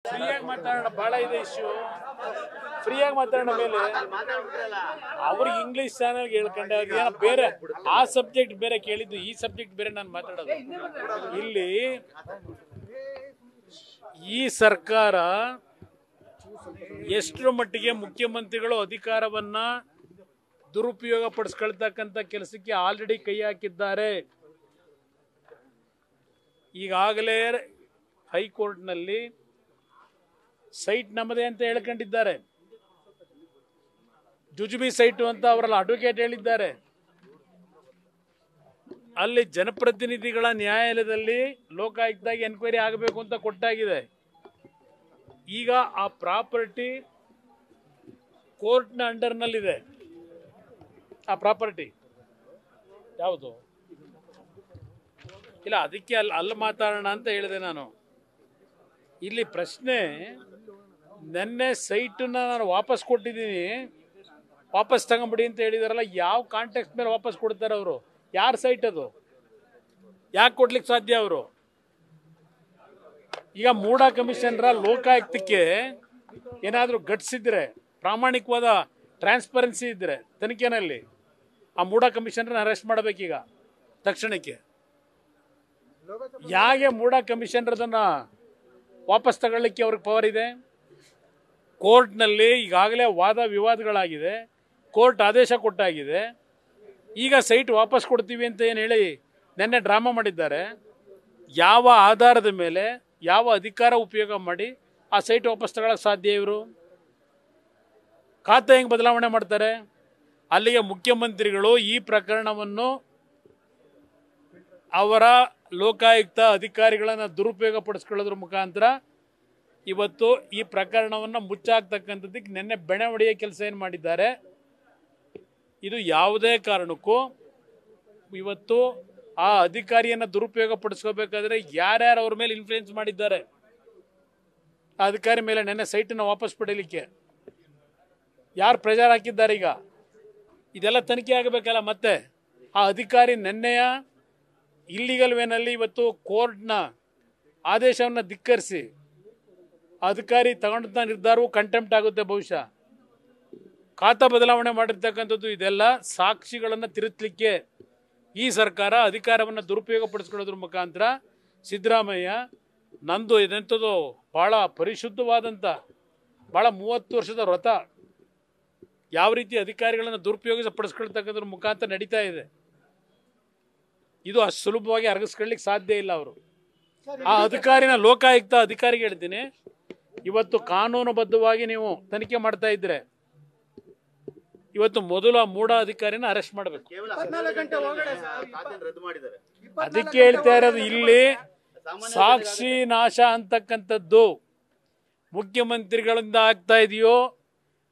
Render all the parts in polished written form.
ಫ್ರೀಯಾಗಿ ಮಾತಾಡೋಣ, ಬಹಳ ಇದೆ ಇಶ್ಯೂ. ಫ್ರೀಯಾಗಿ ಮಾತಾಡೋಣ ಮೇಲೆ ಅವ್ರಿಗೆ ಇಂಗ್ಲಿಷ್ ಚಾನೆಲ್ಗೆ ಹೇಳ್ಕೊಂಡೆ ಅವ್ರಿಗೆ ಏನೋ ಬೇರೆ ಆ ಸಬ್ಜೆಕ್ಟ್ ಬೇರೆ ಕೇಳಿದ್ದು, ಈ ಸಬ್ಜೆಕ್ಟ್ ಬೇರೆ ನಾನು ಮಾತಾಡೋದು. ಇಲ್ಲಿ ಈ ಸರ್ಕಾರ ಎಷ್ಟರ ಮಟ್ಟಿಗೆ ಮುಖ್ಯಮಂತ್ರಿಗಳು ಅಧಿಕಾರವನ್ನ ದುರುಪಯೋಗ ಪಡಿಸ್ಕೊಳ್ತಕ್ಕಂಥ ಕೆಲಸಕ್ಕೆ ಆಲ್ರೆಡಿ ಕೈ ಹಾಕಿದ್ದಾರೆ. ಈಗಾಗಲೇ ಹೈಕೋರ್ಟ್ನಲ್ಲಿ ಸೈಟ್ ನಮ್ಮದೇ ಅಂತ ಹೇಳ್ಕೊಂಡಿದ್ದಾರೆ. ಜುಜುಬಿ ಸೈಟು ಅಂತ ಅವರಲ್ಲ ಅಡ್ವೊಕೇಟ್ ಹೇಳಿದ್ದಾರೆ. ಅಲ್ಲಿ ಜನಪ್ರತಿನಿಧಿಗಳ ನ್ಯಾಯಾಲಯದಲ್ಲಿ ಲೋಕಾಯುಕ್ತಾಗಿ ಎನ್ಕ್ವೈರಿ ಆಗಬೇಕು ಅಂತ ಕೊಟ್ಟಾಗಿದೆ. ಈಗ ಆ ಪ್ರಾಪರ್ಟಿ ಕೋರ್ಟ್ನ ಅಂಡರ್ನಲ್ಲಿದೆ. ಆ ಪ್ರಾಪರ್ಟಿ ಯಾವುದು ಇಲ್ಲ, ಅದಕ್ಕೆ ಅಲ್ಲಿ ಮಾತಾಡೋಣ ಅಂತ ಹೇಳಿದೆ ನಾನು. ಇಲ್ಲಿ ಪ್ರಶ್ನೆ, ನೆನ್ನೆ ಸೈಟನ್ನ ನಾನು ವಾಪಸ್ ಕೊಟ್ಟಿದ್ದೀನಿ, ವಾಪಸ್ ತಗೊಂಬಿಡಿ ಅಂತ ಹೇಳಿದಾರಲ್ಲ, ಯಾವ ಕಾಂಟೆಕ್ಸ್ಟ್ ಮೇಲೆ ವಾಪಸ್ ಕೊಡ್ತಾರೆ ಅವರು? ಯಾರ ಸೈಟ್ ಅದು? ಯಾಕೆ ಕೊಡ್ಲಿಕ್ಕೆ ಸಾಧ್ಯ ಅವರು? ಈಗ ಮೂಡಾ ಕಮಿಷನರ ಲೋಕಾಯುಕ್ತಕ್ಕೆ ಏನಾದರೂ ಗಟ್ಸಿದ್ರೆ, ಪ್ರಾಮಾಣಿಕವಾದ ಟ್ರಾನ್ಸ್ಪರೆನ್ಸಿ ಇದ್ರೆ ತನಿಖೆನಲ್ಲಿ ಆ ಮೂಡಾ ಕಮಿಷನರ್ನ ಅರೆಸ್ಟ್ ಮಾಡಬೇಕೀಗ ತಕ್ಷಣಕ್ಕೆ. ಯಾಕೆ ಮೂಡಾ ಕಮಿಷನರ್ ಅದನ್ನ ವಾಪಸ್ ತಗೊಳ್ಳಿಕ್ಕೆ ಅವ್ರಿಗೆ ಪವರ್ ಇದೆ? ಕೋರ್ಟ್ನಲ್ಲಿ ಈಗಾಗಲೇ ವಾದ ವಿವಾದಗಳಾಗಿದೆ, ಕೋರ್ಟ್ ಆದೇಶ ಕೊಟ್ಟಾಗಿದೆ. ಈಗ ಸೈಟ್ ವಾಪಸ್ ಕೊಡ್ತೀವಿ ಅಂತ ಏನು ಹೇಳಿ ನೆನ್ನೆ ಡ್ರಾಮಾ ಮಾಡಿದ್ದಾರೆ. ಯಾವ ಆಧಾರದ ಮೇಲೆ, ಯಾವ ಅಧಿಕಾರ ಉಪಯೋಗ ಮಾಡಿ ಆ ಸೈಟ್ ವಾಪಸ್ ತಗೊಳ್ಳೋಕೆ ಸಾಧ್ಯ? ಇವರು ಖಾತೆ ಹೆಂಗೆ ಬದಲಾವಣೆ ಮಾಡ್ತಾರೆ? ಅಲ್ಲಿಗೆ ಮುಖ್ಯಮಂತ್ರಿಗಳು ಈ ಪ್ರಕರಣವನ್ನು ಅವರ ಲೋಕಾಯುಕ್ತ ಅಧಿಕಾರಿಗಳನ್ನು ದುರುಪಯೋಗ ಪಡಿಸ್ಕೊಳ್ಳೋದ್ರ ಮುಖಾಂತರ ಇವತ್ತು ಈ ಪ್ರಕರಣವನ್ನು ಮುಚ್ಚಾಕ್ತಕ್ಕಂಥದ್ದಕ್ಕೆ ನಿನ್ನೆ ಬೆಣೆ ಹೊಡೆಯೋ ಕೆಲಸ ಏನು ಮಾಡಿದ್ದಾರೆ. ಇದು ಯಾವುದೇ ಕಾರಣಕ್ಕೂ ಇವತ್ತು ಆ ಅಧಿಕಾರಿಯನ್ನು ದುರುಪಯೋಗ ಪಡಿಸ್ಕೋಬೇಕಾದ್ರೆ ಯಾರ್ಯಾರು ಅವ್ರ ಮೇಲೆ ಇನ್ಫ್ಲೂಯೆನ್ಸ್ ಮಾಡಿದ್ದಾರೆ ಆ ಅಧಿಕಾರಿ ಮೇಲೆ ನೆನ್ನೆ ಸೈಟನ್ನು ವಾಪಸ್ ಪಡೀಲಿಕ್ಕೆ ಯಾರು ಪ್ರೆಷರ್ ಹಾಕಿದ್ದಾರೆ? ಈಗ ಇದೆಲ್ಲ ತನಿಖೆ ಆಗಬೇಕಲ್ಲ. ಮತ್ತೆ ಆ ಅಧಿಕಾರಿ ನೆನ್ನೆಯ ಇಲ್ಲಿಗಲ್ ವೇನಲ್ಲಿ ಇವತ್ತು ಕೋರ್ಟ್ನ ಆದೇಶವನ್ನು ಧಿಕ್ಕರಿಸಿ ಅಧಿಕಾರಿ ತಗೊಂಡಂಥ ನಿರ್ಧಾರವು ಕಂಟೆಂಪ್ಟ್ ಆಗುತ್ತೆ. ಬಹುಶಃ ಖಾತಾ ಬದಲಾವಣೆ ಮಾಡಿರ್ತಕ್ಕಂಥದ್ದು ಇದೆಲ್ಲ ಸಾಕ್ಷಿಗಳನ್ನು ತಿರುಚಲಿಕ್ಕೆ ಈ ಸರ್ಕಾರ ಅಧಿಕಾರವನ್ನು ದುರುಪಯೋಗ ಪಡಿಸ್ಕೊಳ್ಳೋದ್ರ ಮುಖಾಂತರ ಸಿದ್ದರಾಮಯ್ಯ ನಂದು ಇದೆಂಥದ್ದು ಭಾಳ ಪರಿಶುದ್ಧವಾದಂಥ ಭಾಳ 30 ವರ್ಷದ ವ್ರತ ಯಾವ ರೀತಿ ಅಧಿಕಾರಿಗಳನ್ನು ದುರುಪಯೋಗ ಪಡಿಸ್ಕೊಳ್ತಕ್ಕಂಥದ್ರ ಮುಖಾಂತರ ನಡೀತಾ ಇದೆ. ಇದು ಅಷ್ಟು ಸುಲಭವಾಗಿ ಅರಗಿಸ್ಕೊಳ್ಳಿಕ್ಕೆ ಸಾಧ್ಯ ಇಲ್ಲ. ಅವರು ಆ ಅಧಿಕಾರಿನ ಲೋಕಾಯುಕ್ತ ಅಧಿಕಾರಿಗೆ ಹೇಳ್ತೀನಿ, ಇವತ್ತು ಕಾನೂನುಬದ್ಧವಾಗಿ ನೀವು ತನಿಖೆ ಮಾಡ್ತಾ ಇದ್ರೆ ಇವತ್ತು ಮೊದಲು ಆ ಮೂಡಾ ಅಧಿಕಾರಿನ ಅರೆಸ್ಟ್ ಮಾಡಬೇಕು. ಅದಕ್ಕೆ ಹೇಳ್ತಾ ಇರೋದು, ಇಲ್ಲಿ ಸಾಕ್ಷಿ ನಾಶ ಅಂತಕ್ಕಂಥದ್ದು ಮುಖ್ಯಮಂತ್ರಿಗಳಿಂದ ಆಗ್ತಾ ಇದೆಯೋ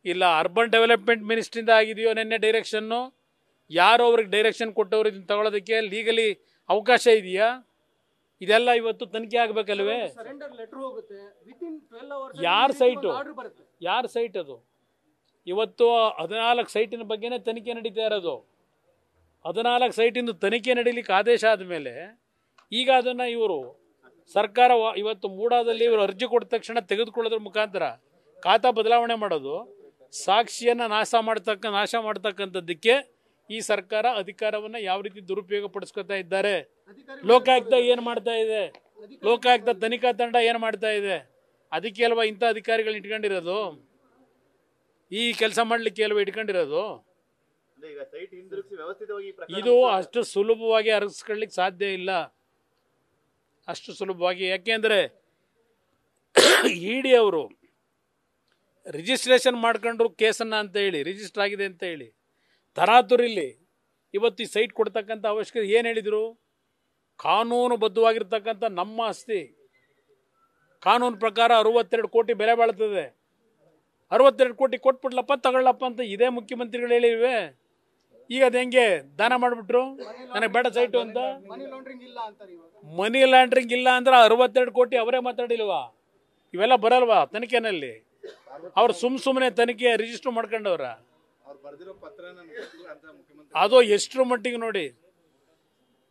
ಇಲ್ಲ ಅರ್ಬನ್ ಡೆವಲಪ್ಮೆಂಟ್ ಮಿನಿಸ್ಟ್ರಿಂದ ಆಗಿದೆಯೋ ನೆನ್ನೆ ಡೈರೆಕ್ಷನ್ನು? ಯಾರು ಅವ್ರಿಗೆ ಡೈರೆಕ್ಷನ್ ಕೊಟ್ಟವ್ರು ಇದನ್ನು ತಗೊಳ್ಳೋದಕ್ಕೆ ಲೀಗಲಿ ಅವಕಾಶ ಇದೆಯಾ? ಇದೆಲ್ಲ ಇವತ್ತು ತನಿಖೆ ಆಗಬೇಕಲ್ವೇ? ಯಾರ ಸೈಟು? ಯಾರ ಸೈಟ್ ಅದು? ಇವತ್ತು 14 ಸೈಟಿನ ಬಗ್ಗೆನೇ ತನಿಖೆ ನಡೀತಾ ಇರೋದು. 14 ಸೈಟಿಂದು ತನಿಖೆ ನಡೀಲಿಕ್ಕೆ ಆದೇಶ ಆದಮೇಲೆ ಈಗ ಅದನ್ನು ಇವರು ಸರ್ಕಾರ ಇವತ್ತು ಮೂಡಾದಲ್ಲಿ ಇವರು ಅರ್ಜಿ ಕೊಟ್ಟ ತಕ್ಷಣ ತೆಗೆದುಕೊಳ್ಳೋದ್ರ ಮುಖಾಂತರ ಖಾತಾ ಬದಲಾವಣೆ ಮಾಡೋದು, ಸಾಕ್ಷಿಯನ್ನು ನಾಶ ಮಾಡ್ತಕ್ಕಂಥದ್ದಕ್ಕೆ ಈ ಸರ್ಕಾರ ಅಧಿಕಾರವನ್ನು ಯಾವ ರೀತಿ ದುರುಪಯೋಗ ಪಡಿಸ್ಕೊತಾ ಇದ್ದಾರೆ. ಲೋಕಾಯುಕ್ತ ಏನು ಮಾಡ್ತಾ ಇದೆ? ಲೋಕಾಯುಕ್ತ ತನಿಖಾ ತಂಡ ಏನು ಮಾಡ್ತಾ ಇದೆ? ಅದಕ್ಕೆ ಅಲ್ವಾ ಇಂಥ ಅಧಿಕಾರಿಗಳನ್ನ ಇಟ್ಕೊಂಡಿರೋದು? ಈ ಕೆಲಸ ಮಾಡಲಿಕ್ಕೆ ಅಲ್ವಾ ಇಟ್ಕೊಂಡಿರೋದು? ಇದು ಅಷ್ಟು ಸುಲಭವಾಗಿ ಅರಗಿಸ್ಕೊಳ್ಳಿಕ್ಕೆ ಸಾಧ್ಯ ಇಲ್ಲ, ಅಷ್ಟು ಸುಲಭವಾಗಿ. ಯಾಕೆಂದರೆ ಇಡಿ ಅವರು ರಿಜಿಸ್ಟ್ರೇಷನ್ ಮಾಡ್ಕೊಂಡ್ರು ಕೇಸನ್ನು ಅಂತ ಹೇಳಿ, ರಿಜಿಸ್ಟರ್ ಆಗಿದೆ ಅಂತ ಹೇಳಿ ತರಾತುರಿಲ್ಲಿ ಇವತ್ತು ಈ ಸೈಟ್ ಕೊಡ್ತಕ್ಕಂಥ ಅವಶ್ಯಕತೆ ಏನು ಹೇಳಿದರು? ಕಾನೂನುಬದ್ಧವಾಗಿರ್ತಕ್ಕಂಥ ನಮ್ಮ ಆಸ್ತಿ ಕಾನೂನು ಪ್ರಕಾರ 62 ಕೋಟಿ ಬೆಲೆ ಬಾಳ್ತದೆ. 62 ಕೋಟಿ ಕೊಟ್ಬಿಡ್ಲಪ್ಪ, ತಗೊಳ್ಳಪ್ಪ ಅಂತ ಇದೇ ಮುಖ್ಯಮಂತ್ರಿಗಳು ಹೇಳಿವೆ. ಈಗ ಅದು ಹೆಂಗೆ ದಾನ ಮಾಡಿಬಿಟ್ರು, ನನಗೆ ಬೇಡ ಸೈಟು ಅಂತ. ಮನಿ ಲಾಂಡ್ರಿಂಗ್ ಇಲ್ಲ ಅಂದ್ರೆ 62 ಕೋಟಿ ಅವರೇ ಮಾತಾಡಿಲ್ವಾ? ಇವೆಲ್ಲ ಬರಲ್ವಾ ತನಿಖೆನಲ್ಲಿ? ಅವ್ರು ಸುಮ್ಮನೆ ತನಿಖೆ ರಿಜಿಸ್ಟರ್ ಮಾಡ್ಕೊಂಡವ್ರ? ಅದು ಎಷ್ಟರ ಮಟ್ಟಿಗೆ ನೋಡಿ.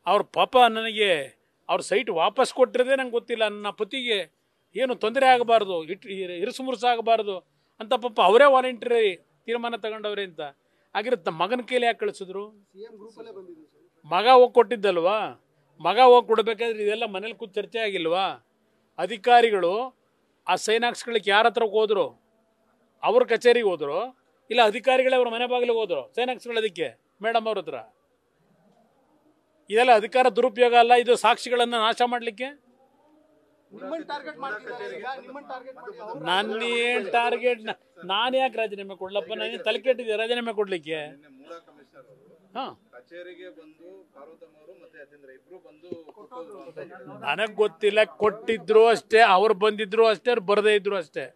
ಅವ್ರ ಪಾಪ ನನಗೆ ಅವ್ರ ಸೈಟ್ ವಾಪಸ್ ಕೊಟ್ಟಿರೋದೇ ನಂಗೆ ಗೊತ್ತಿಲ್ಲ. ನನ್ನ ಪತಿಗೆ ಏನು ತೊಂದರೆ ಆಗಬಾರ್ದು, ಇರುಸು ಮುರುಸು ಆಗಬಾರ್ದು ಅಂತ ಪಾಪ ಅವರೇ ವಾಲಂಟಿಯರ್ ತೀರ್ಮಾನ ತಗೊಂಡವ್ರೆ ಅಂತ ಆಗಿರುತ್ತೆ. ಮಗನ ಕೈಲಿ ಯಾಕೆ ಕಳಿಸಿದ್ರು? ಮಗ ಹೋಗಿ ಕೊಟ್ಟಿದ್ದಲ್ವಾ? ಮಗ ಹೋಗಿ ಕೊಡಬೇಕಾದ್ರೆ ಇದೆಲ್ಲ ಮನೇಲಿ ಕೂತು ಚರ್ಚೆ ಆಗಿಲ್ವಾ? ಅಧಿಕಾರಿಗಳು ಆ ಸೈನ್ ಹಾಕ್ಸ್ಕೊಳ್ಳಿಕ್ಕೆ ಯಾರ ಹತ್ರ ಹೋದ್ರು? ಅವ್ರ ಕಚೇರಿಗೆ ಹೋದ್ರು, ಇಲ್ಲ ಅಧಿಕಾರಿಗಳೇ ಅವ್ರ ಮನೆ ಬಾಗಿಲಿಗೆ ಹೋದ್ರು ಸೈನ್ ಹಾಕ್ಸ್ಕೊಳ್ಳೋದಕ್ಕೆ ಮೇಡಮ್ ಅವ್ರ ಹತ್ರ? ಇದೆಲ್ಲ ಅಧಿಕಾರ ದುರುಪಯೋಗ ಅಲ್ಲ, ಇದು ಸಾಕ್ಷಿಗಳನ್ನು ನಾಶ ಮಾಡಲಿಕ್ಕೆ. ನನ್ನೇನು ಟಾರ್ಗೆಟ್? ನಾನು ಯಾಕೆ ರಾಜೀನಾಮೆ ಕೊಡ್ಲಪ್ಪ? ನನಗೆ ತಲೆ ಕೆಟ್ಟಿದ್ದೆ ರಾಜೀನಾಮೆ ಕೊಡ್ಲಿಕ್ಕೆ. ನನಗೆ ಗೊತ್ತಿಲ್ಲ, ಕೊಟ್ಟಿದ್ರು ಅಷ್ಟೇ, ಅವ್ರು ಬಂದಿದ್ರು ಅಷ್ಟೇ, ಅವ್ರು ಬರದೇ ಇದ್ರು ಅಷ್ಟೇ.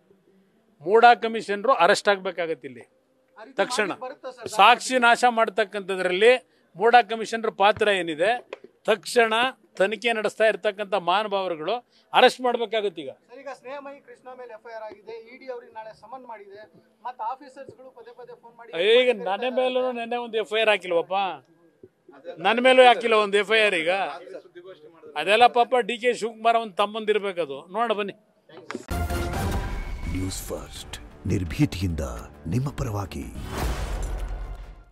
ಮೂಡಾ ಕಮಿಷನರು ಅರೆಸ್ಟ್ ಆಗ್ಬೇಕಾಗತ್ತೆ ಇಲ್ಲಿ ತಕ್ಷಣ. ಸಾಕ್ಷಿ ನಾಶ ಮಾಡ್ತಕ್ಕಂಥದ್ರಲ್ಲಿ ಮೂಡಾ ಕಮಿಷನರ್ ಪಾತ್ರ ಏನಿದೆ? ತಕ್ಷಣ ತನಿಖೆ ನಡೆಸ್ತಾ ಇರ್ತಕ್ಕಂಥ ಮಹಾನುಭಾವರುಗಳು ಅರೆಸ್ಟ್ ಮಾಡಬೇಕಾಗುತ್ತೆ. ಈಗ ಸ್ನೇಹಮಯಿ ಕೃಷ್ಣ ಮೇಲೆ ಎಫ್ಐಆರ್ ಆಗಿದೆ, ಇಡಿ ಅವರಿಗೆ ನಾಳೆ ಸಮನ್ ಮಾಡಿದೆ, ಮತ್ತೆ ಆಫೀಸರ್ಸ್ಗಳು ಪದೇ ಪದೇ ಫೋನ್ ಮಾಡಿ. ಈಗ ನನ್ನ ಮೇಲೂ ನೆನ್ನೆ ಒಂದು ಎಫ್ಐಆರ್ ಹಾಕಿಲ್ವಪ್ಪ? ನನ್ನ ಮೇಲೂ ಹಾಕಿಲ್ಲ ಒಂದು ಎಫ್ಐಆರ್. ಈಗ ಅದೆಲ್ಲ ಪಾಪ DK ಶಿವಕುಮಾರ್ ಒಂದು ತಮ್ಮಂದಿರ್ಬೇಕದು. ನೋಡ ಬನ್ನಿ. ನ್ಯೂಸ್ ಫಸ್ಟ್ ನಿರ್ಭೀತಿಯಿಂದ ನಿಮ್ಮ ಪರವಾಗಿ.